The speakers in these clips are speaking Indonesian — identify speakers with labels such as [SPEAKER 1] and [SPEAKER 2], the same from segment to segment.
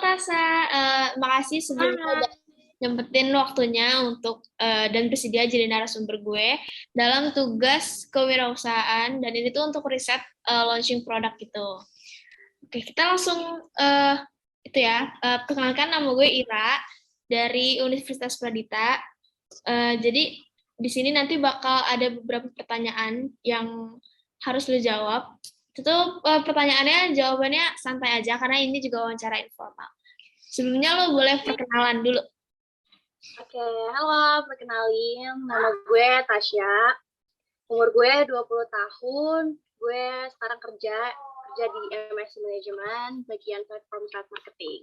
[SPEAKER 1] Tasa, makasih sebelumnya udah
[SPEAKER 2] Hai.
[SPEAKER 1] nyempetin waktunya untuk dan bersedia jadi narasumber gue dalam tugas kewirausahaan dan ini tuh untuk riset launching produk gitu. Oke, kita langsung itu ya. Perkenalkan nama gue Ira dari Universitas Pradita. Jadi di sini nanti bakal ada beberapa pertanyaan yang harus lu jawab. Itu pertanyaannya jawabannya santai aja karena ini juga wawancara informal. Sebelumnya lo boleh perkenalan dulu.
[SPEAKER 2] Oke, halo, perkenalin. Nama gue Tasya. Umur gue 20 tahun. Gue sekarang kerja di MSc Management, bagian platform trade marketing.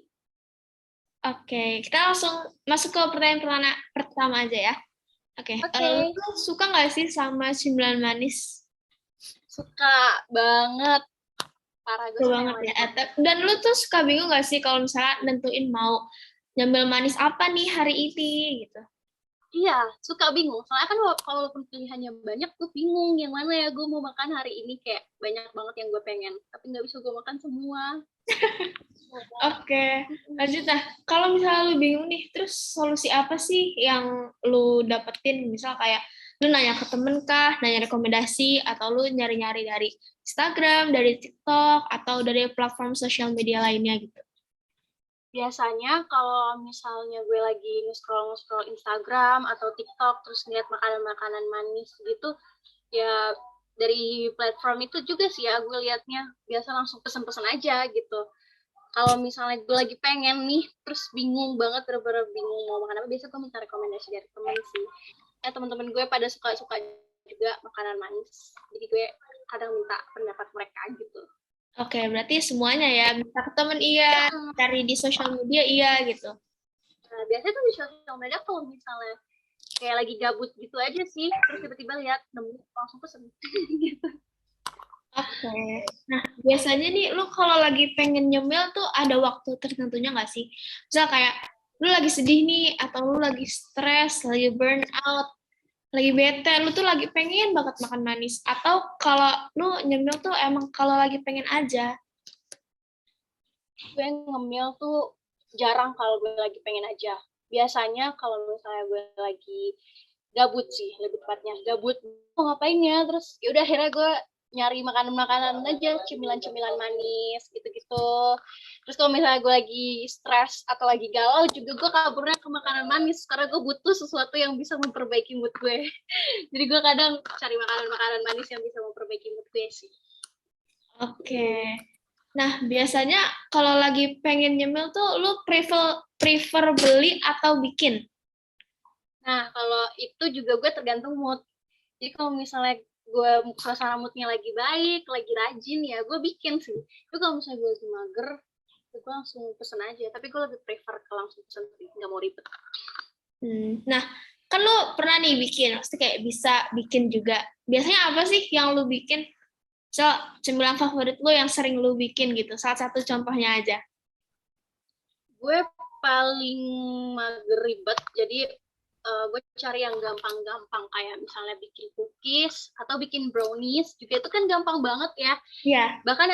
[SPEAKER 1] Oke, kita langsung masuk ke pertanyaan pertama aja ya. Oke,
[SPEAKER 2] Oke,
[SPEAKER 1] lo suka nggak sih sama cemilan manis?
[SPEAKER 2] suka banget. Parah, gue
[SPEAKER 1] Suka
[SPEAKER 2] suka yang
[SPEAKER 1] banget ya.
[SPEAKER 2] manis banget.
[SPEAKER 1] Dan lo tuh suka bingung nggak sih kalau misalnya nentuin mau nyambel manis apa nih hari ini gitu?
[SPEAKER 2] Iya, suka bingung. Soalnya kan walaupun pilihannya banyak, gue bingung yang mana ya gue mau makan hari ini. Kayak banyak banget yang gue pengen, tapi nggak bisa gue makan semua.
[SPEAKER 1] Oke, lanjut nah. Kalau misalnya lu bingung nih, terus solusi apa sih yang lu dapetin? Misal kayak lu nanya ke temen kah, nanya rekomendasi, atau lu nyari-nyari dari Instagram, dari TikTok, atau dari platform sosial media lainnya gitu.
[SPEAKER 2] Biasanya kalau misalnya gue lagi nge-scroll Instagram atau TikTok terus lihat makanan-makanan manis gitu, ya dari platform itu juga sih ya gue liatnya. Biasa langsung pesen-pesen aja gitu. Kalau misalnya gue lagi pengen nih, terus bingung banget, bener-bener bingung mau makan apa, biasa gue minta rekomendasi dari temen sih. Teman-teman gue pada suka-suka juga makanan manis. Jadi gue kadang minta pendapat mereka gitu.
[SPEAKER 1] Oke, berarti semuanya ya. Minta ke temen iya, cari di sosial media iya gitu.
[SPEAKER 2] Nah, biasanya tuh di sosial media kalau misalnya kayak lagi gabut gitu aja sih, terus tiba-tiba lihat nemu langsung pesen gitu.
[SPEAKER 1] Oke. Nah, biasanya nih lu kalau lagi pengen nyemil tuh ada waktu tertentunya nggak sih? Misal kayak lu lagi sedih nih, atau lu lagi stres, lagi burn out, lagi bete, lu tuh lagi pengen banget makan manis. Atau kalau lu nyemil tuh emang kalau lagi pengen aja.
[SPEAKER 2] Gue ngemil tuh jarang kalau gue lagi pengen aja. Biasanya kalau misalnya gue lagi gabut sih, lebih tepatnya gabut mau ngapain ya, terus yaudah akhirnya gue nyari makanan-makanan aja, cemilan-cemilan manis gitu-gitu. Terus kalau misalnya gue lagi stres atau lagi galau juga gue kaburnya ke makanan manis karena gue butuh sesuatu yang bisa memperbaiki mood gue. Jadi gue kadang cari makanan-makanan manis yang bisa memperbaiki mood gue sih.
[SPEAKER 1] Oke. Nah, biasanya kalau lagi pengen nyemil tuh lu prefer prefer beli atau bikin?
[SPEAKER 2] Nah, kalau itu juga gue tergantung mood. Jadi kalau misalnya gue suasana moodnya lagi baik, lagi rajin, ya gue bikin sih. Tapi kalau misalnya gue lagi mager, ya gue langsung pesen aja. Tapi gue lebih prefer ke langsung pesen sih, nggak mau ribet.
[SPEAKER 1] Nah, kan lu pernah nih bikin, pasti kayak bisa bikin juga. Biasanya apa sih yang lu bikin? So, cemilan favorit lu yang sering lu bikin gitu. Salah satu contohnya aja.
[SPEAKER 2] Gue paling mager ribet, jadi gue cari yang gampang-gampang kayak misalnya bikin cookies atau bikin brownies juga itu kan gampang banget ya.
[SPEAKER 1] Iya.
[SPEAKER 2] Bahkan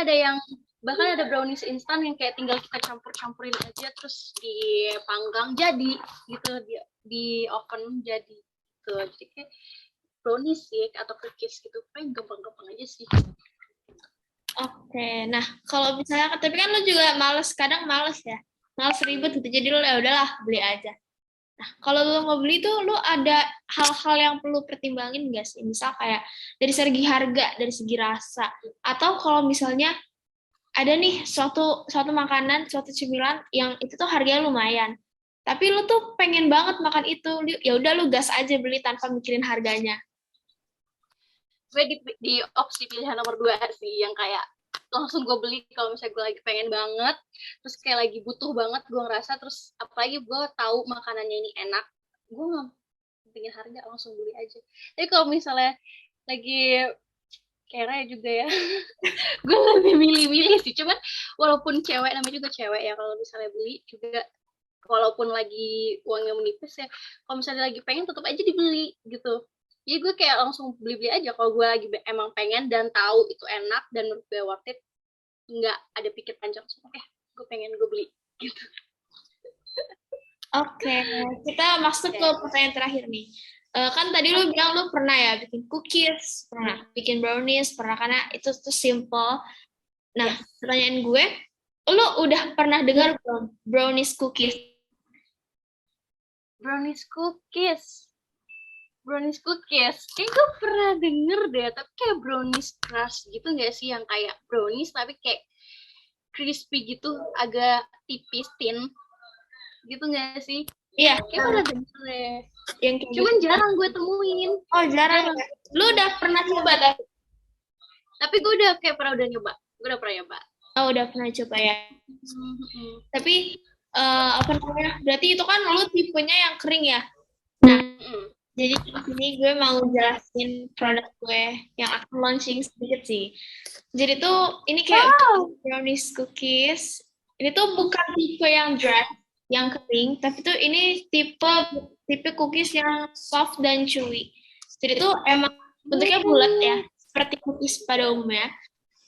[SPEAKER 2] ada brownies instan yang kayak tinggal kita campur-campurin aja terus dipanggang jadi gitu, di oven jadi gitu. Jadi kayak brownies sih atau cookies gitu paling gampang-gampang aja sih.
[SPEAKER 1] Oke. Nah, kalau misalnya, tapi kan lu juga males, kadang males ya. Males ribet gitu. Jadi lu ya udahlah, beli aja. Nah, kalau lu mau beli tuh, lu ada hal-hal yang perlu pertimbangin nggak sih? Misal kayak dari segi harga, dari segi rasa. Atau kalau misalnya ada nih suatu suatu makanan, suatu cemilan yang itu tuh harganya lumayan. Tapi lu tuh pengen banget makan itu, ya udah lu gas aja beli tanpa mikirin harganya.
[SPEAKER 2] Gue di opsi pilihan nomor 2 sih yang kayak langsung gue beli kalau misalnya gue lagi pengen banget, terus kayak lagi butuh banget gue ngerasa, terus apalagi gue tahu makanannya ini enak, gue nggak pengen harga, langsung beli aja. Tapi kalau misalnya lagi kere juga ya, gue lebih milih-milih sih. Cuman walaupun cewek, namanya juga cewek ya, kalau misalnya beli juga walaupun lagi uangnya menipis ya, kalau misalnya lagi pengen tetap aja dibeli gitu. Jadi gue kayak langsung beli-beli aja kalau gue lagi emang pengen dan tahu itu enak dan menurut gue worth it, nggak ada pikir panjang, oke gue pengen gue beli gitu.
[SPEAKER 1] Oke, kita masuk ke pertanyaan terakhir nih. Kan tadi lu bilang lu pernah ya bikin cookies, pernah bikin brownies, pernah, karena itu tuh simple. Nah, pertanyaan gue, lu udah pernah dengar belum brownies cookies?
[SPEAKER 2] Brownies cookies. Kayak gue pernah denger deh, tapi kayak brownies crush gitu nggak sih, yang kayak brownies tapi kayak crispy gitu, agak tipis thin gitu nggak sih?
[SPEAKER 1] Iya.
[SPEAKER 2] Kayak pernah denger deh.
[SPEAKER 1] Yang
[SPEAKER 2] Cuman jarang gue temuin.
[SPEAKER 1] Oh, jarang. Ya? Lu udah pernah coba tapi?
[SPEAKER 2] Tapi gue udah pernah nyoba.
[SPEAKER 1] Oh, udah pernah coba ya. Tapi apa namanya? Berarti itu kan lu tipenya yang kering ya. Nah, jadi di sini gue mau jelasin produk gue yang akan launching sedikit sih. Jadi tuh ini kayak brownies cookies. Ini tuh bukan tipe yang dry, yang kering, tapi tuh ini tipe cookies yang soft dan chewy. Jadi tuh emang bentuknya bulat ya, seperti cookies pada umumnya.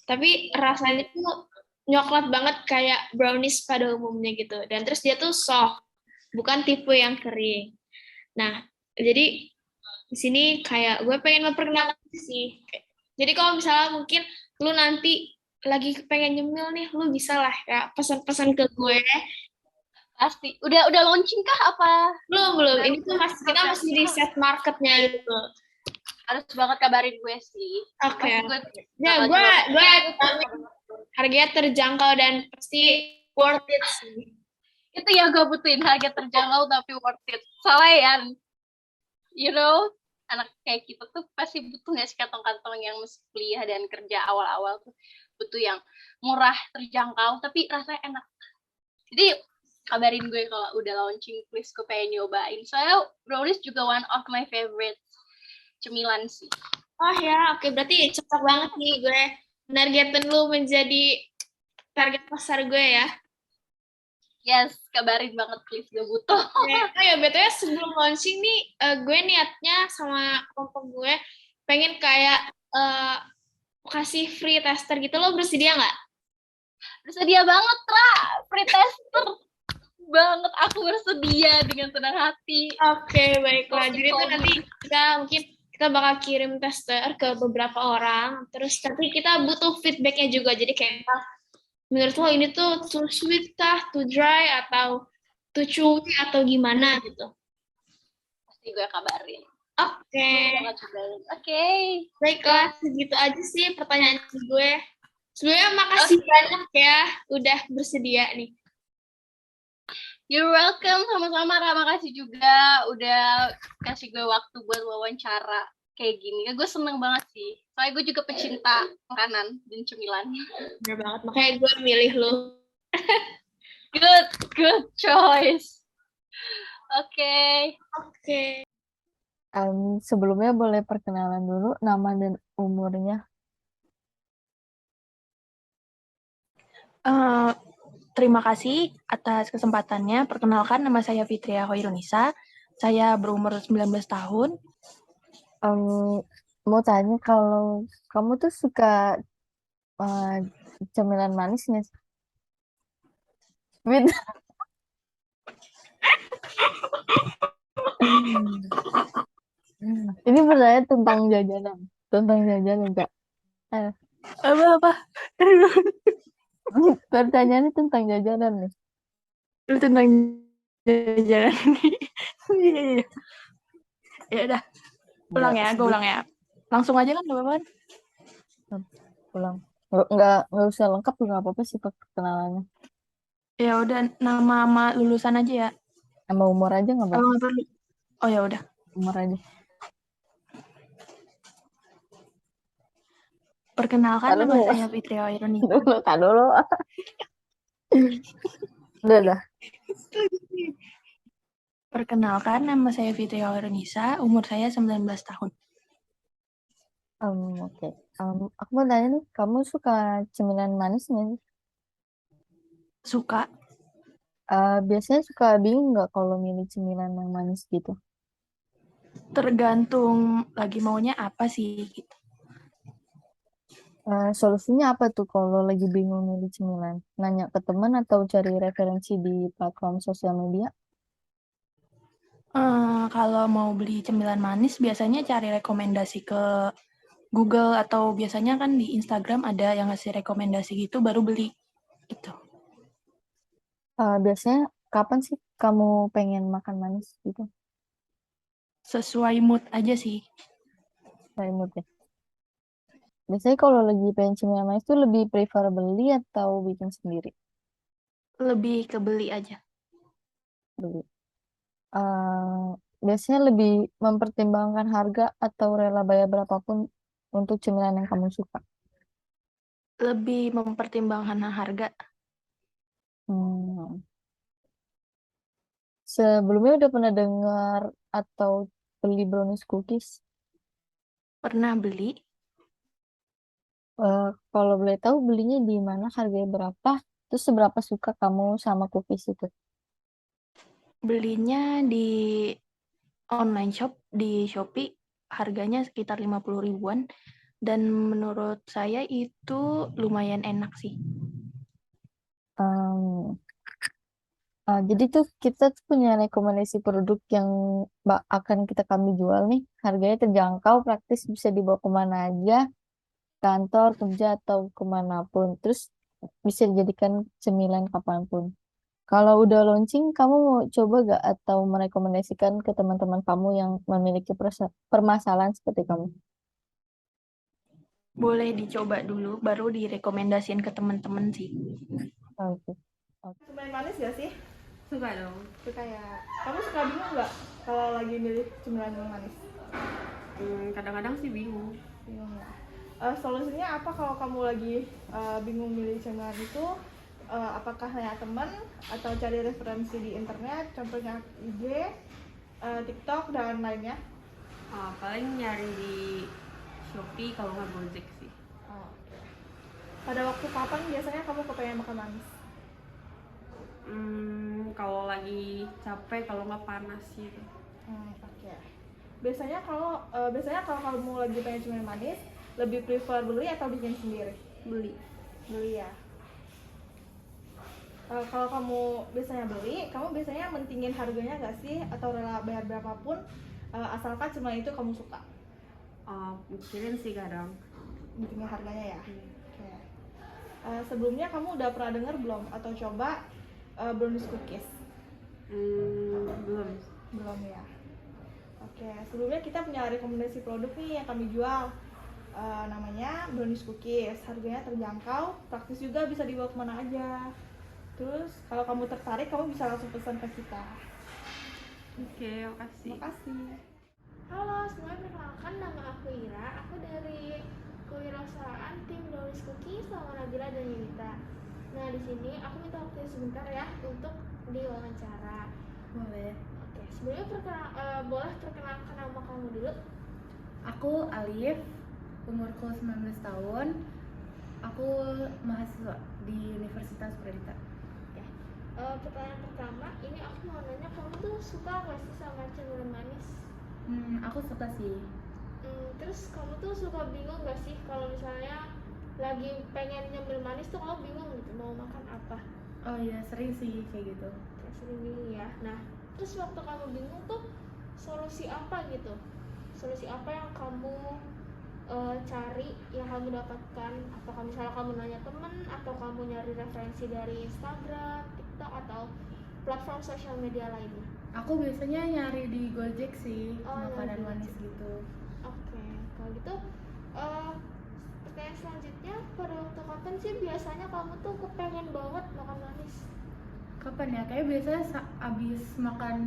[SPEAKER 1] Tapi rasanya tuh nyoklat banget kayak brownies pada umumnya gitu. Dan terus dia tuh soft, bukan tipe yang kering. Nah, jadi di sini kayak gue pengen memperkenalkan sih. Jadi kalau misalnya mungkin lu nanti lagi pengen nyemil nih, lu bisa lah ya pesan-pesan ke gue.
[SPEAKER 2] Pasti. Udah launching kah apa?
[SPEAKER 1] Belum. Ini tuh kita masih riset marketnya gitu.
[SPEAKER 2] Harus banget kabarin gue sih.
[SPEAKER 1] Oke. Ya, gue harganya terjangkau dan pasti worth it sih.
[SPEAKER 2] Itu yang gue butuhin, harga terjangkau tapi worth it. Soalnya ya, you know, anak kayak kita tuh pasti butuh nggak sih kantong-kantong yang mesti kuliah dan kerja awal-awal tuh butuh yang murah, terjangkau, tapi rasanya enak. Jadi kabarin gue kalau udah launching, please, gue pengen nyobain. Soalnya brownies juga one of my favorite cemilan sih.
[SPEAKER 1] Oh ya, oke, berarti cocok banget nih gue nargetin lu menjadi target pasar gue ya.
[SPEAKER 2] Yes, kabarin banget, please, gue butuh.
[SPEAKER 1] Oh ya, betulnya sebelum launching nih, gue niatnya sama kelompok gue pengen kayak kasih free tester gitu. Lo bersedia nggak?
[SPEAKER 2] Bersedia banget, Ra. Free tester banget, aku bersedia dengan senang hati.
[SPEAKER 1] Oke, baiklah. Jadi itu nanti kita bakal kirim tester ke beberapa orang, terus tapi kita butuh feedbacknya juga. Jadi kayak menurut lo ini tuh too sweet kah, too dry, atau too chewy, atau gimana gitu.
[SPEAKER 2] Pasti gue kabarin.
[SPEAKER 1] Oke.
[SPEAKER 2] Oke.
[SPEAKER 1] Baiklah, segitu aja sih pertanyaan gue. Sebenarnya makasih banyak ya udah bersedia nih.
[SPEAKER 2] You're welcome, sama-sama Ra, makasih juga udah kasih gue waktu buat wawancara kayak gini. Gue seneng banget sih, soalnya gue juga pecinta makanan dan cemilan.
[SPEAKER 1] Bener banget, makanya gue milih lo.
[SPEAKER 2] Good choice. Oke.
[SPEAKER 3] Sebelumnya boleh perkenalan dulu nama dan umurnya.
[SPEAKER 4] Terima kasih atas kesempatannya. Perkenalkan, nama saya Fitria Hoirunisa. Saya berumur 19 tahun.
[SPEAKER 3] Mau tanya, kalau kamu tuh suka cemilan manis nggak sih? Ini bertanya tentang jajanan. Kak.
[SPEAKER 4] Apa?
[SPEAKER 3] Pertanyaannya tentang jajanan nih.
[SPEAKER 4] Tentang jajanan nih. Ya udah, gue ulang ya. Langsung aja kan, gak apa-apa?
[SPEAKER 3] Ulang. Nggak usah lengkap juga nggak apa-apa sih perkenalannya.
[SPEAKER 4] Ya udah, nama sama lulusan aja ya.
[SPEAKER 3] Sama umur aja nggak apa-apa.
[SPEAKER 4] Oh ya udah.
[SPEAKER 3] Umur aja.
[SPEAKER 4] Perkenalkan, nama saya Fitria Hoirunisa.
[SPEAKER 3] Dulu. Udah.
[SPEAKER 4] Perkenalkan, nama saya Fitria Hoirunisa, umur saya 19 tahun.
[SPEAKER 3] Oke. Aku mau tanya nih, kamu suka cemilan manis nggak sih?
[SPEAKER 4] Suka.
[SPEAKER 3] Biasanya suka bingung nggak kalau milih cemilan yang manis gitu?
[SPEAKER 4] Tergantung lagi maunya apa sih gitu.
[SPEAKER 3] Solusinya apa tuh kalau lagi bingung milih cemilan? Nanya ke teman atau cari referensi di platform sosial media?
[SPEAKER 4] Kalau mau beli cemilan manis, biasanya cari rekomendasi ke Google atau biasanya kan di Instagram ada yang ngasih rekomendasi gitu, baru beli gitu.
[SPEAKER 3] Biasanya kapan sih kamu pengen makan manis gitu?
[SPEAKER 4] Sesuai mood aja sih.
[SPEAKER 3] Dari mood ya. Biasanya kalau lagi pengen cemilan manis tuh lebih prefer beli atau bikin sendiri?
[SPEAKER 4] Lebih ke beli aja.
[SPEAKER 3] Beli. Eh, Biasanya lebih mempertimbangkan harga atau rela bayar berapapun untuk cemilan yang kamu suka.
[SPEAKER 4] Lebih mempertimbangkan harga.
[SPEAKER 3] Hmm. Sebelumnya udah pernah dengar atau beli brownies cookies?
[SPEAKER 4] Pernah beli,
[SPEAKER 3] Kalau boleh tahu belinya di mana, harganya berapa, terus seberapa suka kamu sama cookies itu?
[SPEAKER 4] belinya di online shop di Shopee, harganya sekitar 50 ribuan, dan menurut saya itu lumayan enak sih.
[SPEAKER 3] Em, jadi tuh kita tuh punya rekomendasi produk yang akan kami jual nih. Harganya terjangkau, praktis, bisa dibawa kemana aja, kantor, kerja, atau kemanapun. Terus bisa dijadikan cemilan kapanpun. Kalau udah launching, kamu mau coba gak atau merekomendasikan ke teman-teman kamu yang memiliki permasalahan seperti kamu?
[SPEAKER 4] Boleh dicoba dulu, baru direkomendasiin ke teman-teman sih.
[SPEAKER 3] Oke. Oke.
[SPEAKER 5] Cemilan manis gak sih?
[SPEAKER 6] Suka dong.
[SPEAKER 5] Suka ya. Kamu suka bingung nggak kalau lagi milih cemilan yang manis?
[SPEAKER 6] Kadang-kadang sih bingung.
[SPEAKER 5] Bingung ya. Solusinya apa kalau kamu lagi bingung milih cemilan itu? Apakah nanya teman atau cari referensi di internet, contohnya IG, TikTok dan lainnya?
[SPEAKER 6] Paling nyari di Shopee kalau nggak Gojek sih.
[SPEAKER 5] Oh, oke. Pada waktu kapan biasanya kamu kepengen makan manis?
[SPEAKER 6] Kalau lagi capek, kalau nggak panas gitu.
[SPEAKER 5] Oke. Biasanya kalau kamu lagi pengen cemilan manis, lebih prefer beli atau bikin sendiri?
[SPEAKER 6] Beli.
[SPEAKER 5] Beli ya. Kalau kamu biasanya beli, kamu biasanya mentingin harganya gak sih atau rela bayar berapapun asalkan cuma itu kamu suka?
[SPEAKER 6] Mikirin sih kadang.
[SPEAKER 5] Mentingin harganya ya. Oke. Sebelumnya kamu udah pernah dengar belum atau coba brownies cookies?
[SPEAKER 6] Belum.
[SPEAKER 5] Belum ya. Oke, sebelumnya kita punya rekomendasi produk nih yang kami jual. Namanya brownies cookies. Harganya terjangkau, praktis juga, bisa dibawa kemana aja. Terus kalau kamu tertarik, kamu bisa langsung pesan ke kita.
[SPEAKER 6] Oke, makasih.
[SPEAKER 5] Makasih.
[SPEAKER 1] Halo semuanya, perkenalkan nama aku Ira. Aku dari kewirausahaan tim Brownies Cookies sama Nabila dan Yunita. Nah, di sini aku minta waktu sebentar ya untuk diwawancara.
[SPEAKER 7] Boleh.
[SPEAKER 1] Oke, sebelumnya boleh perkenalkan nama kamu dulu.
[SPEAKER 7] Aku Alif, umurku 19 tahun. Aku mahasiswa di Universitas Perdita.
[SPEAKER 1] Pertanyaan pertama, ini aku mau nanya, kamu tuh suka nggak sih sama cemilan manis?
[SPEAKER 7] Aku suka sih.
[SPEAKER 1] Terus kamu tuh suka bingung nggak sih kalau misalnya lagi pengen nyemil manis tuh kamu bingung gitu mau makan apa?
[SPEAKER 7] Oh iya, sering sih kayak gitu.
[SPEAKER 1] Kayak sering bingung ya. Nah, terus waktu kamu bingung tuh solusi apa gitu? Solusi apa yang kamu cari, yang kamu dapatkan? Apakah misalnya kamu nanya temen, atau kamu nyari referensi dari Instagram, TikTok, atau platform sosial media lainnya?
[SPEAKER 7] Aku biasanya nyari di Gojek sih,
[SPEAKER 1] Oh,
[SPEAKER 7] makanan
[SPEAKER 1] nyari di
[SPEAKER 7] manis
[SPEAKER 1] Gojek.
[SPEAKER 7] gitu.
[SPEAKER 1] Oke, kalau gitu pertanyaan selanjutnya, pada waktu kapan sih biasanya kamu tuh kepengen banget makan manis?
[SPEAKER 7] Kapan ya? Kayak biasanya abis makan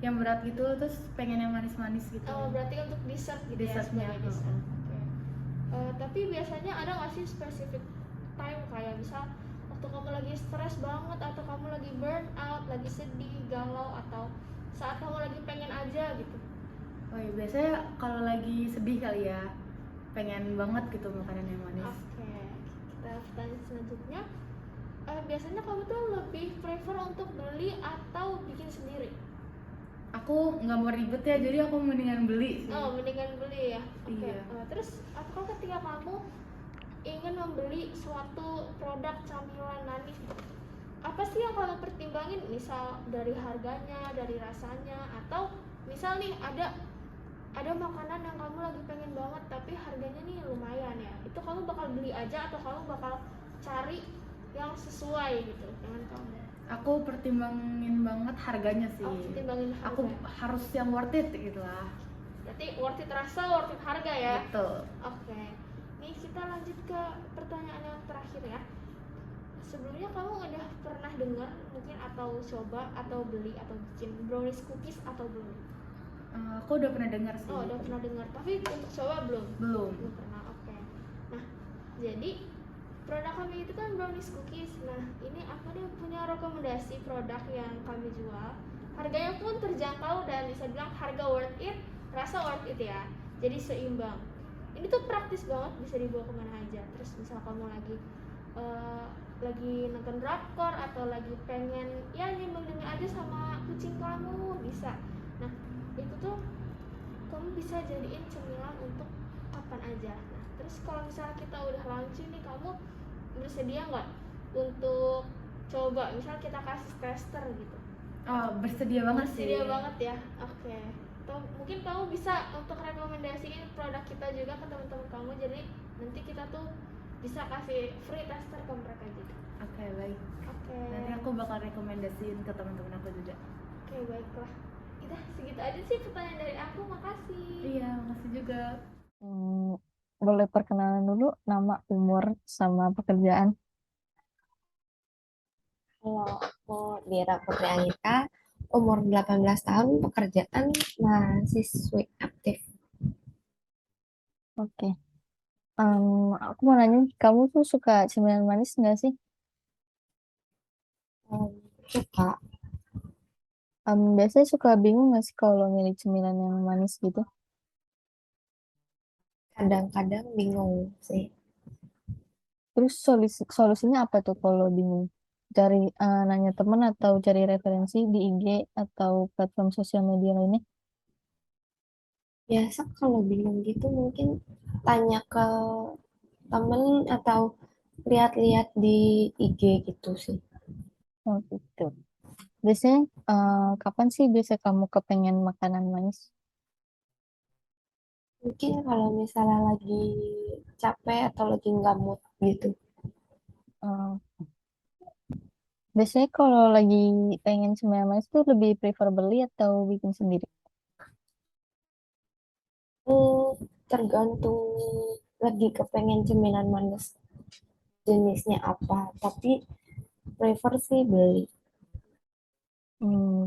[SPEAKER 7] yang berat gitu, terus pengen yang manis-manis gitu.
[SPEAKER 1] Berarti untuk dessert gitu
[SPEAKER 7] Dessertnya,
[SPEAKER 1] ya, sebagai dessert. Oke. Tapi biasanya ada nggak sih specific time, kayak misal waktu kamu lagi stres banget, atau kamu lagi burn out, lagi sedih, galau, atau saat kamu lagi pengen aja gitu?
[SPEAKER 7] Oh iya, biasanya kalau lagi sedih kali ya, pengen banget gitu makanan yang manis.
[SPEAKER 1] Oke, kita pertanyaan selanjutnya. Biasanya kamu tuh lebih prefer untuk beli atau bikin sendiri?
[SPEAKER 7] Aku nggak mau ribet ya, jadi aku mendingan beli sih.
[SPEAKER 1] Oh, mendingan beli ya. Oke.
[SPEAKER 7] Iya.
[SPEAKER 1] Terus apakah ketika kamu ingin membeli suatu produk camilan manis, apa sih yang kamu pertimbangin? Misal dari harganya, dari rasanya, atau misal nih ada makanan yang kamu lagi pengen banget tapi harganya nih lumayan ya, itu kamu bakal beli aja atau kamu bakal cari yang sesuai gitu dengan kamu?
[SPEAKER 7] Aku pertimbangin banget harganya sih.
[SPEAKER 1] Oh, pertimbangin harga.
[SPEAKER 7] Aku harus yang worth it gitu lah.
[SPEAKER 1] Berarti worth it rasa, worth it harga ya?
[SPEAKER 7] Betul.
[SPEAKER 1] Oke. Nih kita lanjut ke pertanyaan yang terakhir ya. Sebelumnya kamu udah pernah dengar mungkin atau coba atau beli atau bikin brownies cookies atau belum?
[SPEAKER 7] Aku udah pernah dengar sih.
[SPEAKER 1] Oh, udah pernah dengar. Tapi untuk coba belum?
[SPEAKER 7] Belum.
[SPEAKER 1] Belum pernah. Oke. Nah, jadi produk kami itu kan brownies cookies. Nah, ini aku nih punya rekomendasi produk yang kami jual. Harganya pun terjangkau dan bisa bilang harga worth it, rasa worth it ya. Jadi seimbang. Ini tuh praktis banget, bisa dibawa kemana aja. Terus misal kamu lagi nonton drakor atau lagi pengen ya nyembang-nyembang aja sama kucing kamu, bisa. Nah, itu tuh kamu bisa jadiin cemilan untuk kapan aja. Nah, terus kalau misalnya kita udah launching nih, kamu bersedia nggak untuk coba? Misal kita kasih tester gitu.
[SPEAKER 7] Oh, bersedia banget sih.
[SPEAKER 1] Bersedia banget ya. Oke. Atau mungkin kamu bisa untuk rekomendasiin produk kita juga ke teman-teman kamu, jadi nanti kita tuh bisa kasih free tester ke mereka juga.
[SPEAKER 7] Oke, baik.
[SPEAKER 1] Oke.
[SPEAKER 7] Nanti aku bakal rekomendasiin ke teman-teman aku juga.
[SPEAKER 1] Oke, baiklah. Udah segitu aja sih pertanyaan dari aku. Makasih.
[SPEAKER 7] Iya, makasih juga.
[SPEAKER 3] Boleh perkenalan dulu nama, umur, sama pekerjaan?
[SPEAKER 8] Halo, aku Dira Putri Anita, umur 18 tahun, pekerjaan mahasiswi aktif.
[SPEAKER 3] Oke. Aku mau nanya, kamu tuh suka cemilan manis nggak sih?
[SPEAKER 8] Suka,
[SPEAKER 3] Biasanya suka bingung nggak sih kalau milih cemilan yang manis gitu?
[SPEAKER 8] kadang-kadang bingung sih.
[SPEAKER 3] Terus solusinya apa tuh kalau bingung? Cari nanya temen atau cari referensi di IG atau platform sosial media lainnya?
[SPEAKER 8] Biasa kalau bingung gitu mungkin tanya ke temen atau lihat-lihat di IG gitu sih.
[SPEAKER 3] Oh gitu. Biasanya kapan sih biasa kamu kepengen makanan manis?
[SPEAKER 8] Mungkin kalau misalnya lagi capek atau lagi nggak mood gitu.
[SPEAKER 3] Eh, Biasanya kalau lagi pengen cemilan manis tuh lebih prefer beli atau bikin sendiri?
[SPEAKER 8] Tergantung lagi kepengen cemilan manis jenisnya apa, tapi prefer sih beli.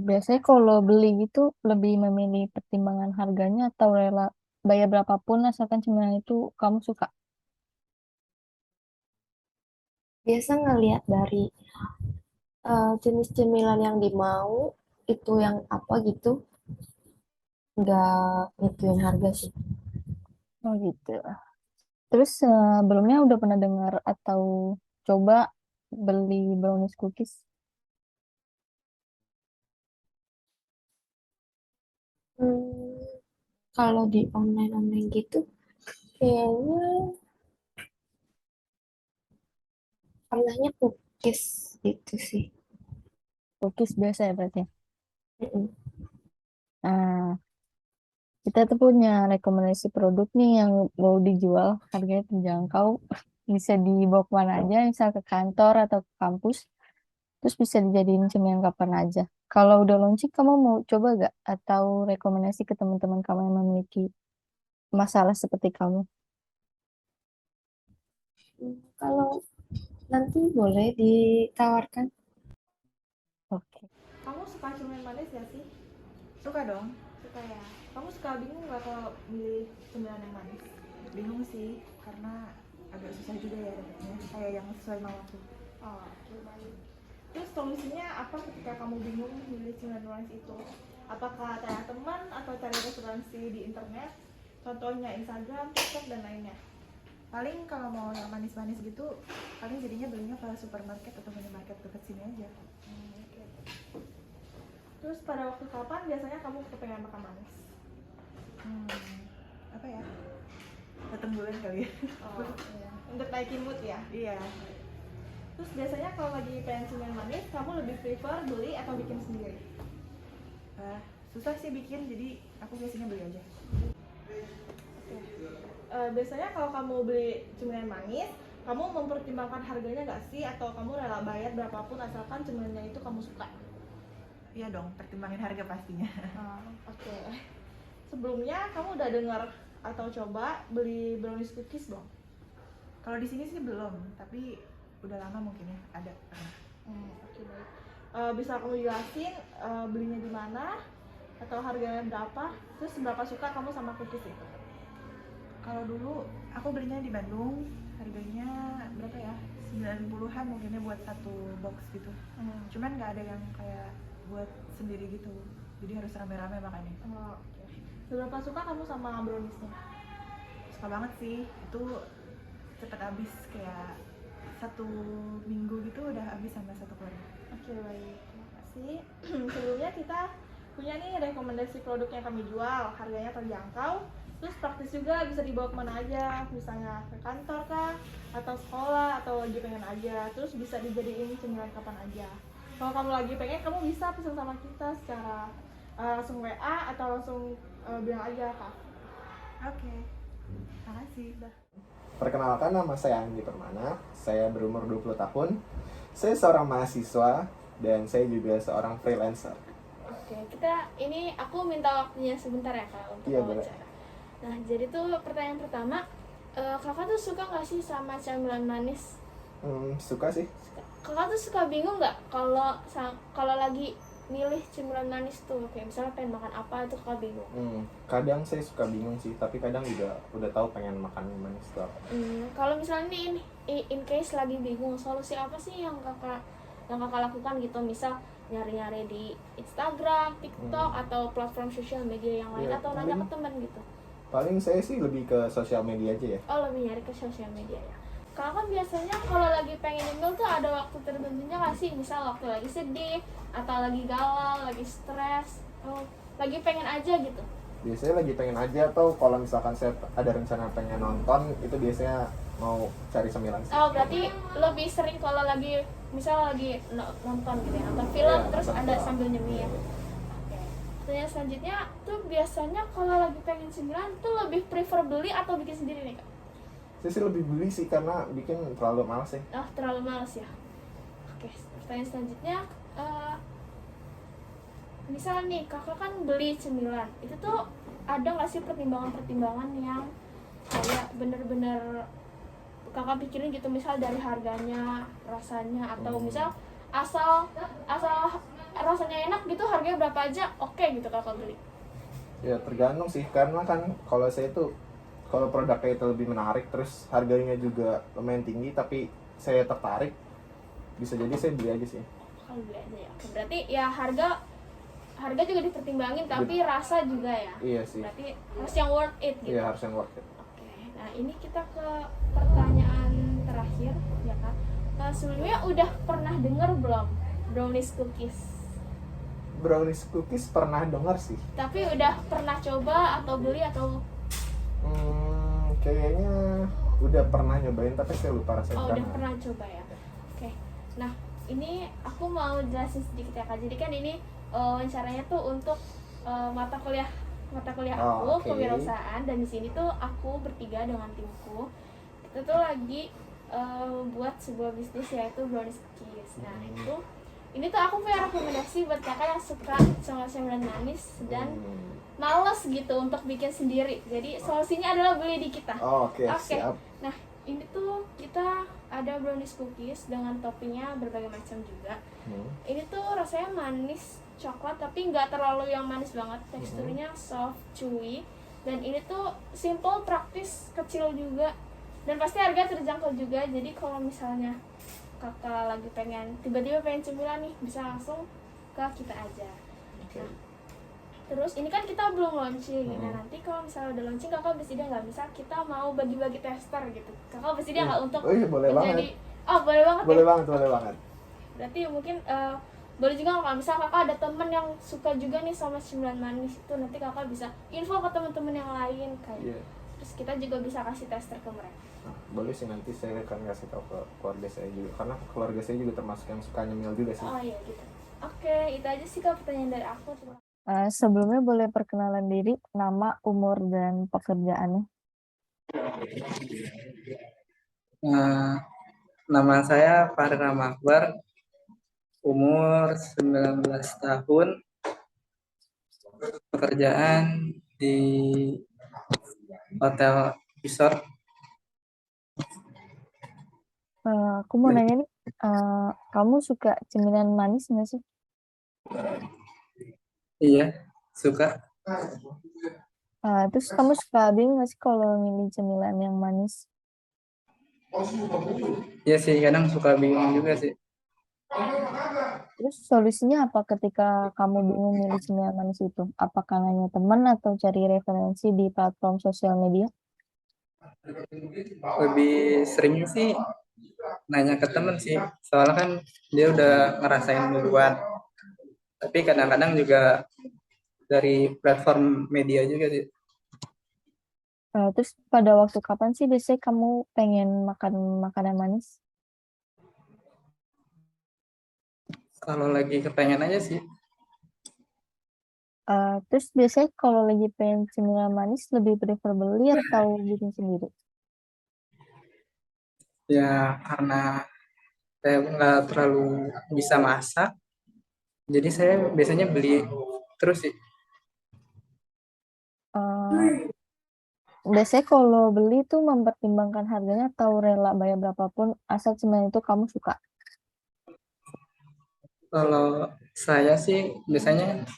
[SPEAKER 3] Biasanya kalau beli gitu lebih memilih pertimbangan harganya atau rela bayar berapapun asalkan cemilan itu kamu suka.
[SPEAKER 8] Biasa ngelihat dari jenis cemilan yang dimau itu yang apa gitu, nggak ngituin harga sih.
[SPEAKER 3] Oh gitu. Terus sebelumnya udah pernah dengar atau coba beli brownies cookies?
[SPEAKER 8] Hmm, Kalau di online gitu kayaknya pernahnya cookies gitu sih.
[SPEAKER 3] Cookies biasa ya berarti.
[SPEAKER 8] Mm-mm.
[SPEAKER 3] Nah, kita tuh punya rekomendasi produk nih yang mau dijual, harganya terjangkau, bisa dibawa kemana aja, misal ke kantor atau ke kampus, terus bisa dijadiin cemilan kapan aja. Kalau udah launching, kamu mau coba gak? Atau rekomendasi ke teman-teman kamu yang memiliki masalah seperti kamu?
[SPEAKER 8] Kalau nanti boleh ditawarkan.
[SPEAKER 3] Oke.
[SPEAKER 5] Kamu suka cemilan manis gak sih?
[SPEAKER 7] Suka dong.
[SPEAKER 5] Suka ya. Kamu suka bingung nggak kalau milih cemilan yang manis?
[SPEAKER 7] Bingung sih, karena agak susah juga ya dapetnya. Kayak yang sesuai mau aku.
[SPEAKER 5] Oh, oke, baik. Terus solusinya apa ketika kamu bingung milih cemilan manis itu? Apakah tanya teman atau cari referensi di internet? Contohnya Instagram, TikTok, dan lainnya.
[SPEAKER 7] Paling kalau mau yang manis-manis gitu, paling jadinya belinya ke supermarket atau minimarket dekat sini aja.
[SPEAKER 5] Oke. Terus pada waktu kapan biasanya kamu kepengen makan manis?
[SPEAKER 7] Apa ya? Datang bulan kali ya.
[SPEAKER 5] Oh, iya. untuk naikin mood ya.
[SPEAKER 9] Iya.
[SPEAKER 5] Terus biasanya kalau lagi pengen cemilan manis, kamu lebih prefer beli atau bikin sendiri?
[SPEAKER 9] Susah sih bikin, jadi aku biasanya beli aja.
[SPEAKER 5] Biasanya kalau kamu beli cemilan manis, kamu mempertimbangkan harganya nggak sih? Atau kamu rela bayar berapapun asalkan cemilannya itu kamu suka?
[SPEAKER 9] Iya dong, pertimbangin harga pastinya.
[SPEAKER 5] Oke. Sebelumnya kamu udah dengar atau coba beli brownies cookies belum?
[SPEAKER 9] Kalau di sini sih belum, tapi udah lama mungkin ya ada.
[SPEAKER 5] Oke, baik. Bisa kamu jelasin belinya di mana atau harganya berapa? Terus seberapa suka kamu sama cookies itu?
[SPEAKER 9] Kalau dulu aku belinya di Bandung, harganya berapa ya? 90-an mungkinnya buat satu box gitu. Cuman nggak ada yang kayak buat sendiri gitu, jadi harus rame-rame makanya.
[SPEAKER 5] Oke. Seberapa suka kamu sama browniesnya?
[SPEAKER 9] Suka banget sih, itu cepet habis, kayak 1 minggu gitu udah habis sama satu keluarga.
[SPEAKER 5] Oke, baik, terima kasih. Sebelumnya kita punya nih rekomendasi produk yang kami jual, harganya terjangkau, terus praktis juga, bisa dibawa kemana aja, misalnya ke kantor kah, atau sekolah, atau lagi pengen aja, terus bisa dijadiin cemilan kapan aja. Kalau kamu lagi pengen, kamu bisa pesan sama kita secara langsung WA atau langsung bilang aja Kak.
[SPEAKER 9] Oke. Makasih.
[SPEAKER 10] Perkenalkan, nama saya Andi Permana, saya berumur 20 tahun, saya seorang mahasiswa, dan saya juga seorang freelancer.
[SPEAKER 1] Oke, aku minta waktunya sebentar ya Kak untuk wawancara. Nah, jadi tuh pertanyaan pertama, kakak tuh suka nggak sih sama camilan manis?
[SPEAKER 10] Suka sih.
[SPEAKER 1] Kakak tuh suka bingung nggak kalau lagi milih cemilan manis tuh, kayak misalnya pengen makan apa itu kakak bingung?
[SPEAKER 10] Kadang saya suka bingung sih, tapi kadang juga udah tahu pengen makan manis tuh apa.
[SPEAKER 1] Kalau misalnya ini in case lagi bingung, solusi apa sih yang kakak lakukan gitu? Misal nyari-nyari di Instagram, TikTok, atau platform sosial media yang lain, atau nanya ke teman gitu?
[SPEAKER 10] Paling saya sih lebih ke sosial media aja ya.
[SPEAKER 1] Oh, lebih nyari ke sosial media ya. Kakak biasanya kalau lagi pengen nyemil tuh ada waktu tertentunya nggak sih? Misal waktu lagi sedih, atau lagi galau, lagi stres, atau lagi pengen aja gitu?
[SPEAKER 10] Biasanya lagi pengen aja, atau kalau misalkan saya ada rencana pengen nonton, itu biasanya mau cari cemilan sih.
[SPEAKER 1] Oh, berarti lebih sering kalau lagi misal lagi nonton gitu ya, nonton film ya, terus ada sambil nyemil. Oke. Pertanyaan selanjutnya tuh biasanya kalau lagi pengen cemilan tuh lebih prefer beli atau bikin sendiri nih Kak?
[SPEAKER 10] Saya sih lebih beli sih, karena bikin terlalu malas ya.
[SPEAKER 1] Oh, terlalu malas ya. Oke, pertanyaan selanjutnya, misal nih kakak kan beli cemilan, itu tuh ada nggak sih pertimbangan-pertimbangan yang kayak bener-bener kakak pikirin gitu, misal dari harganya, rasanya, atau misal asal rasanya enak gitu, harganya berapa aja oke gitu kakak beli?
[SPEAKER 10] Ya tergantung sih, karena kan kalau saya tuh kalau produknya itu lebih menarik, terus harganya juga lumayan tinggi, tapi saya tertarik, bisa jadi saya beli aja sih.
[SPEAKER 1] Kalau beli aja ya. Berarti ya harga juga dipertimbangin, tapi rasa juga ya.
[SPEAKER 10] Iya sih.
[SPEAKER 1] Berarti harus yang worth it gitu.
[SPEAKER 10] Iya, harus yang worth it.
[SPEAKER 1] Oke. Nah, ini kita ke pertanyaan terakhir ya Kak. Sebelumnya udah pernah dengar belum brownies cookies?
[SPEAKER 10] Brownies cookies pernah dengar sih.
[SPEAKER 1] Tapi udah pernah coba atau beli atau?
[SPEAKER 10] Kayaknya udah pernah nyobain, tapi saya lupa rasanya.
[SPEAKER 1] Oh, udah pernah coba ya. Oke. Nah, ini aku mau jelasin sedikit ya Kak. Jadi kan ini wawancaranya tuh untuk mata kuliah aku, kewirausahaan, dan di sini tuh aku bertiga dengan timku. Kita tuh lagi buat sebuah bisnis yaitu brownies cookies. Nah, ini tuh aku punya rekomendasi buat kakak yang suka sama cemilan manis dan males gitu untuk bikin sendiri. Jadi solusinya adalah beli di kita.
[SPEAKER 10] Oke. Siap.
[SPEAKER 1] Nah, ini tuh kita ada brownies cookies dengan toppingnya berbagai macam juga. Ini tuh rasanya manis coklat, tapi nggak terlalu yang manis banget. Teksturnya soft, chewy, dan ini tuh simple, praktis, kecil juga, dan pasti harga terjangkau juga. Jadi kalau misalnya kakak lagi tiba-tiba pengen cemilan nih, bisa langsung ke kita aja. Nah, terus ini kan kita belum launching. Nah, nanti kalau misalnya udah launching, kakak bersedia nggak? Misal kita mau bagi-bagi tester gitu, kakak bersedia nggak untuk
[SPEAKER 10] boleh
[SPEAKER 1] menjadi
[SPEAKER 10] banget.
[SPEAKER 1] Oh, boleh banget.
[SPEAKER 10] Boleh banget.
[SPEAKER 1] Berarti mungkin boleh juga kalau misal kakak ada temen yang suka juga nih sama cemilan manis itu, nanti kakak bisa info ke teman-teman yang lain kayak. Terus kita juga bisa kasih tester ke mereka.
[SPEAKER 10] boleh sih, nanti saya akan kasih tahu ke keluarga saya juga, karena keluarga saya juga termasuk yang suka nyemil juga sih.
[SPEAKER 1] Oh iya gitu. Oke, itu aja sih Kak pertanyaan dari aku.
[SPEAKER 3] Sebelumnya boleh perkenalan diri, nama, umur, dan pekerjaannya.
[SPEAKER 11] Nama saya Fahri Akbar, umur 19 tahun, pekerjaan di hotel resort.
[SPEAKER 3] Aku mau nanya nih, kamu suka cemilan manis nggak sih?
[SPEAKER 11] Iya, suka.
[SPEAKER 3] Terus kamu suka bingung nggak sih kalau milih cemilan yang manis?
[SPEAKER 11] Iya sih, kadang suka bingung juga sih.
[SPEAKER 3] Terus solusinya apa ketika kamu bingung milih cemilan manis itu? Apakah nanya teman atau cari referensi di platform sosial media?
[SPEAKER 11] Lebih sering sih nanya ke temen sih, soalnya kan dia udah ngerasain duluan. Tapi kadang-kadang juga dari platform media juga sih.
[SPEAKER 3] Terus pada waktu kapan sih biasanya kamu pengen makan makanan manis?
[SPEAKER 11] Kalau lagi kepengen aja sih.
[SPEAKER 3] Terus biasanya kalau lagi pengen cemilan manis lebih prefer beli atau bikin sendiri?
[SPEAKER 11] Ya karena saya nggak terlalu bisa masak, jadi saya biasanya beli terus sih.
[SPEAKER 3] Biasanya kalau beli tuh mempertimbangkan harganya atau rela bayar berapapun asal cemilan itu kamu suka?
[SPEAKER 11] Kalau saya sih biasanya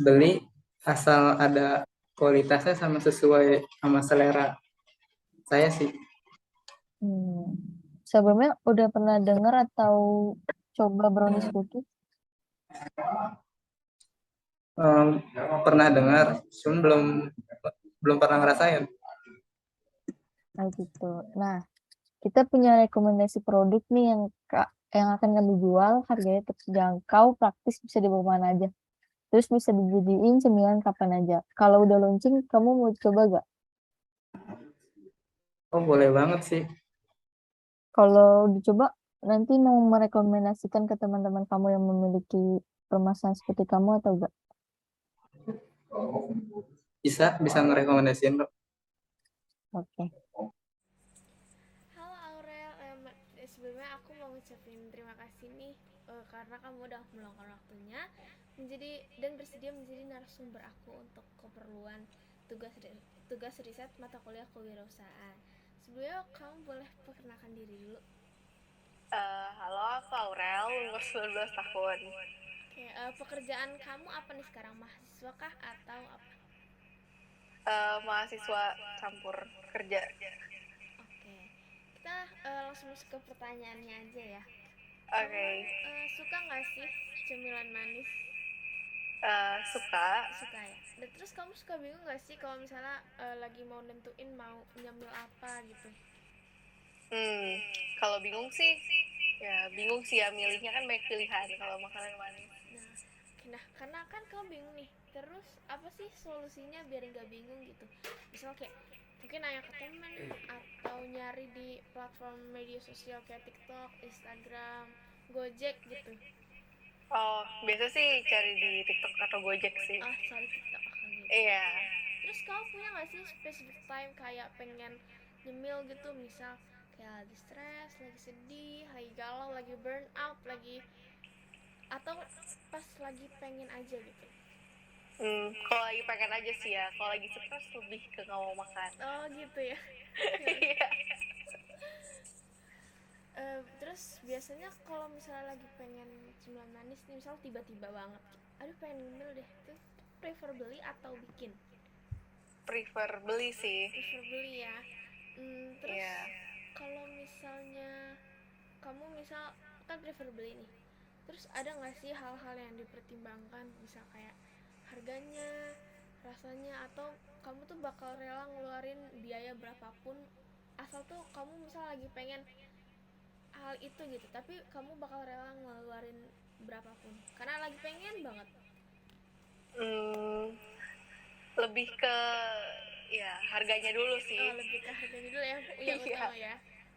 [SPEAKER 11] beli asal ada kualitasnya sama sesuai sama selera saya sih.
[SPEAKER 3] Sebelumnya udah pernah dengar atau coba brownies cookies?
[SPEAKER 11] Pernah dengar, cuma belum pernah ngerasain.
[SPEAKER 3] Nah gitu. Nah, kita punya rekomendasi produk nih yang akan kami jual, harganya terjangkau, praktis, bisa dibawa mana aja. Terus bisa dijadiin cemilan kapan aja. Kalau udah launching, kamu mau coba gak?
[SPEAKER 11] Oh boleh banget sih.
[SPEAKER 3] Kalau dicoba, nanti mau merekomendasikan ke teman-teman kamu yang memiliki permasalahan seperti kamu atau enggak?
[SPEAKER 11] Bisa ngerekomendasiin kok.
[SPEAKER 3] Oke.
[SPEAKER 1] Halo Aurel, sebelumnya aku mau ngucapin terima kasih nih karena kamu udah meluangkan waktunya dan bersedia menjadi narasumber aku untuk keperluan tugas riset mata kuliah kewirausahaan. Sebelumnya kamu boleh perkenalkan diri dulu.
[SPEAKER 12] Halo, aku Aurel, umur 19 tahun.
[SPEAKER 1] Oke, pekerjaan kamu apa nih sekarang? Mahasiswa kah atau apa?
[SPEAKER 12] Mahasiswa campur kerja.
[SPEAKER 1] Oke, kita langsung masuk ke pertanyaannya aja ya.
[SPEAKER 12] Oke.
[SPEAKER 1] Suka nggak sih cemilan manis?
[SPEAKER 12] Suka
[SPEAKER 1] ya. Dan terus kamu suka bingung nggak sih kalau misalnya lagi mau nentuin mau nyemil apa gitu?
[SPEAKER 12] Kalau bingung sih ya milihnya kan banyak pilihan kalau makanan manis.
[SPEAKER 1] Nah, karena kan kamu bingung nih, terus apa sih solusinya biar nggak bingung gitu? Misal kayak mungkin nanya ke temen atau nyari di platform media sosial kayak TikTok, Instagram, Gojek gitu.
[SPEAKER 12] Oh, biasa sih cari di TikTok atau Gojek sih.
[SPEAKER 1] Oh, cari TikTok atau Gojek.
[SPEAKER 12] Iya.
[SPEAKER 1] Terus kamu punya nggak sih specific time kayak pengen nyemil gitu, misal kayak lagi stres, lagi sedih, lagi galau, lagi burn out, atau pas lagi pengen aja gitu?
[SPEAKER 12] Kalau lagi pengen aja sih ya. Kalau lagi stres lebih ke nggak mau makan.
[SPEAKER 1] Oh gitu ya.
[SPEAKER 12] Iya.
[SPEAKER 1] Terus biasanya kalau misalnya lagi pengen cemilan manis nih, misal tiba-tiba banget, aduh pengen ngemil deh, itu prefer beli atau bikin?
[SPEAKER 12] Prefer beli sih.
[SPEAKER 1] Prefer beli ya. Terus kalau misalnya kamu kan prefer beli nih, terus ada nggak sih hal-hal yang dipertimbangkan, misal kayak harganya, rasanya, atau kamu tuh bakal rela ngeluarin biaya berapapun asal tuh kamu misal lagi pengen hal itu gitu, tapi kamu bakal rela ngeluarin berapapun karena lagi pengen banget?
[SPEAKER 12] Lebih ke ya harganya dulu sih.
[SPEAKER 1] Lebih ke harganya dulu ya yang utama ya.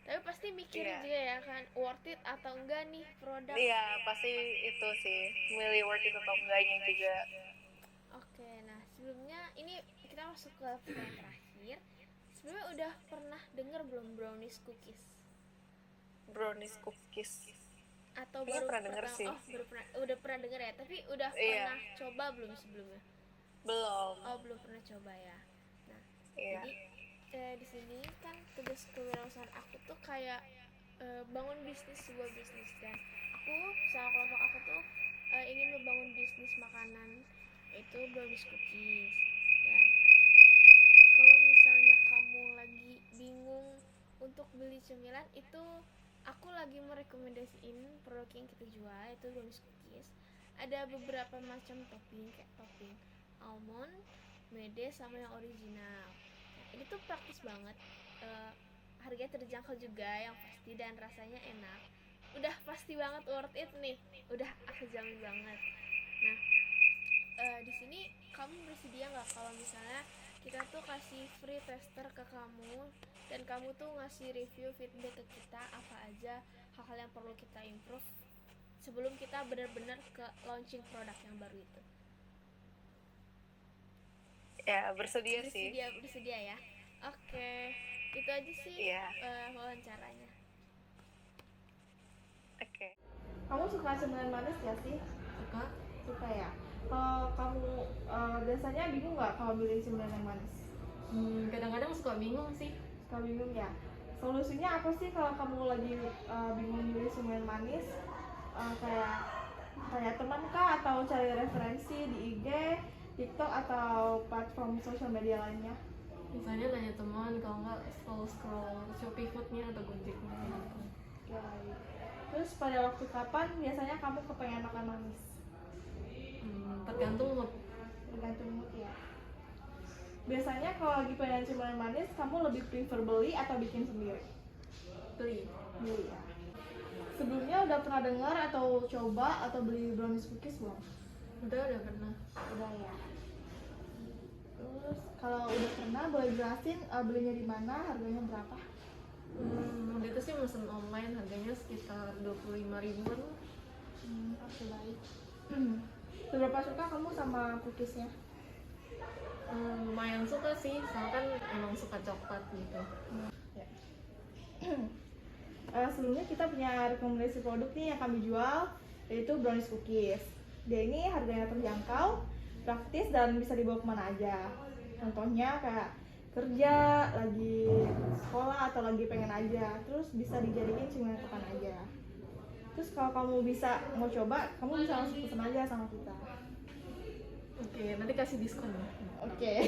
[SPEAKER 1] Tapi pasti mikirin juga ya kan, worth it atau enggak nih produk.
[SPEAKER 12] Iya, pasti itu sih, milih worth it atau enggaknya juga.
[SPEAKER 1] Oke, nah sebelumnya ini kita masuk ke pertanyaan terakhir. Sebelumnya udah pernah dengar belum brownies cookies?
[SPEAKER 12] Brownies cookies.
[SPEAKER 1] Atau
[SPEAKER 12] Kayaknya
[SPEAKER 1] baru
[SPEAKER 12] pernah denger sih.
[SPEAKER 1] Udah pernah dengar ya, tapi udah
[SPEAKER 12] Iya.
[SPEAKER 1] pernah coba belum sebelumnya?
[SPEAKER 12] Belum.
[SPEAKER 1] Oh, belum pernah coba ya. Nah,
[SPEAKER 12] Iya.
[SPEAKER 1] jadi di sini kan tugas kewirausahaan aku tuh kayak bangun bisnis, sebuah bisnis, dan aku sama kelompok aku tuh ingin membangun bisnis makanan, yaitu brownies cookies. Dan kalau misalnya kamu lagi bingung untuk beli cemilan, itu aku lagi merekomendasiin produk yang kita jual, yaitu brownies cookies. Ada beberapa macam topping, kayak topping almond, mede, sama yang original. Ini tuh praktis banget, harganya terjangkau juga yang pasti, dan rasanya enak. Udah pasti banget worth it nih, udah aku jamin banget. Nah, di sini kamu bersedia nggak kalau misalnya kita tuh kasih free tester ke kamu, dan kamu tuh ngasih review feedback ke kita apa aja hal-hal yang perlu kita improve sebelum kita benar-benar ke launching produk yang baru itu?
[SPEAKER 12] Ya, bersedia sih.
[SPEAKER 1] Bersedia ya. Oke, itu aja sih wawancaranya.
[SPEAKER 12] Oke.
[SPEAKER 5] Kamu suka cemilan manis gak sih? Suka ya. Kalau kamu biasanya bingung nggak kalau milih cemilan yang manis?
[SPEAKER 6] Kadang-kadang suka bingung sih.
[SPEAKER 5] Suka bingung ya. Solusinya apa sih kalau kamu lagi bingung milih cemilan manis? Kayak teman kah, atau cari referensi di IG, TikTok, atau platform sosial media lainnya?
[SPEAKER 6] Misalnya nanya teman, kalau nggak scroll Shopee Food-nya atau Gojek-nya gitu.
[SPEAKER 5] Oke, baik. Terus pada waktu kapan biasanya kamu kepengen makan manis?
[SPEAKER 6] Tergantung mood.
[SPEAKER 5] Tergantung mood ya. Biasanya kalau lagi pengen cemilan manis, kamu lebih prefer beli atau bikin sendiri?
[SPEAKER 6] Beli
[SPEAKER 5] ya. Sebelumnya udah pernah dengar atau coba atau beli brownies cookies belum?
[SPEAKER 6] Udah pernah.
[SPEAKER 5] Udah ya. Terus kalau udah pernah, boleh jelasin belinya di mana, harganya berapa?
[SPEAKER 6] Waktu itu sih mesen online, harganya sekitar 25 ribuan.
[SPEAKER 5] Oke, baik. Seberapa suka kamu sama cookiesnya?
[SPEAKER 6] Lumayan suka sih, soalnya kan emang suka coklat gitu.
[SPEAKER 5] Sebelumnya kita punya rekomendasi produk nih yang kami jual, yaitu brownies cookies. Dia ini harganya terjangkau, praktis, dan bisa dibawa kemana aja. Contohnya kayak kerja, lagi sekolah, atau lagi pengen aja. Terus bisa dijadiin cemilan kapan aja. Terus kalau kamu mau coba, kamu bisa langsung pesen aja sama kita.
[SPEAKER 6] Oke, nanti kasih diskon ya.
[SPEAKER 5] Oke.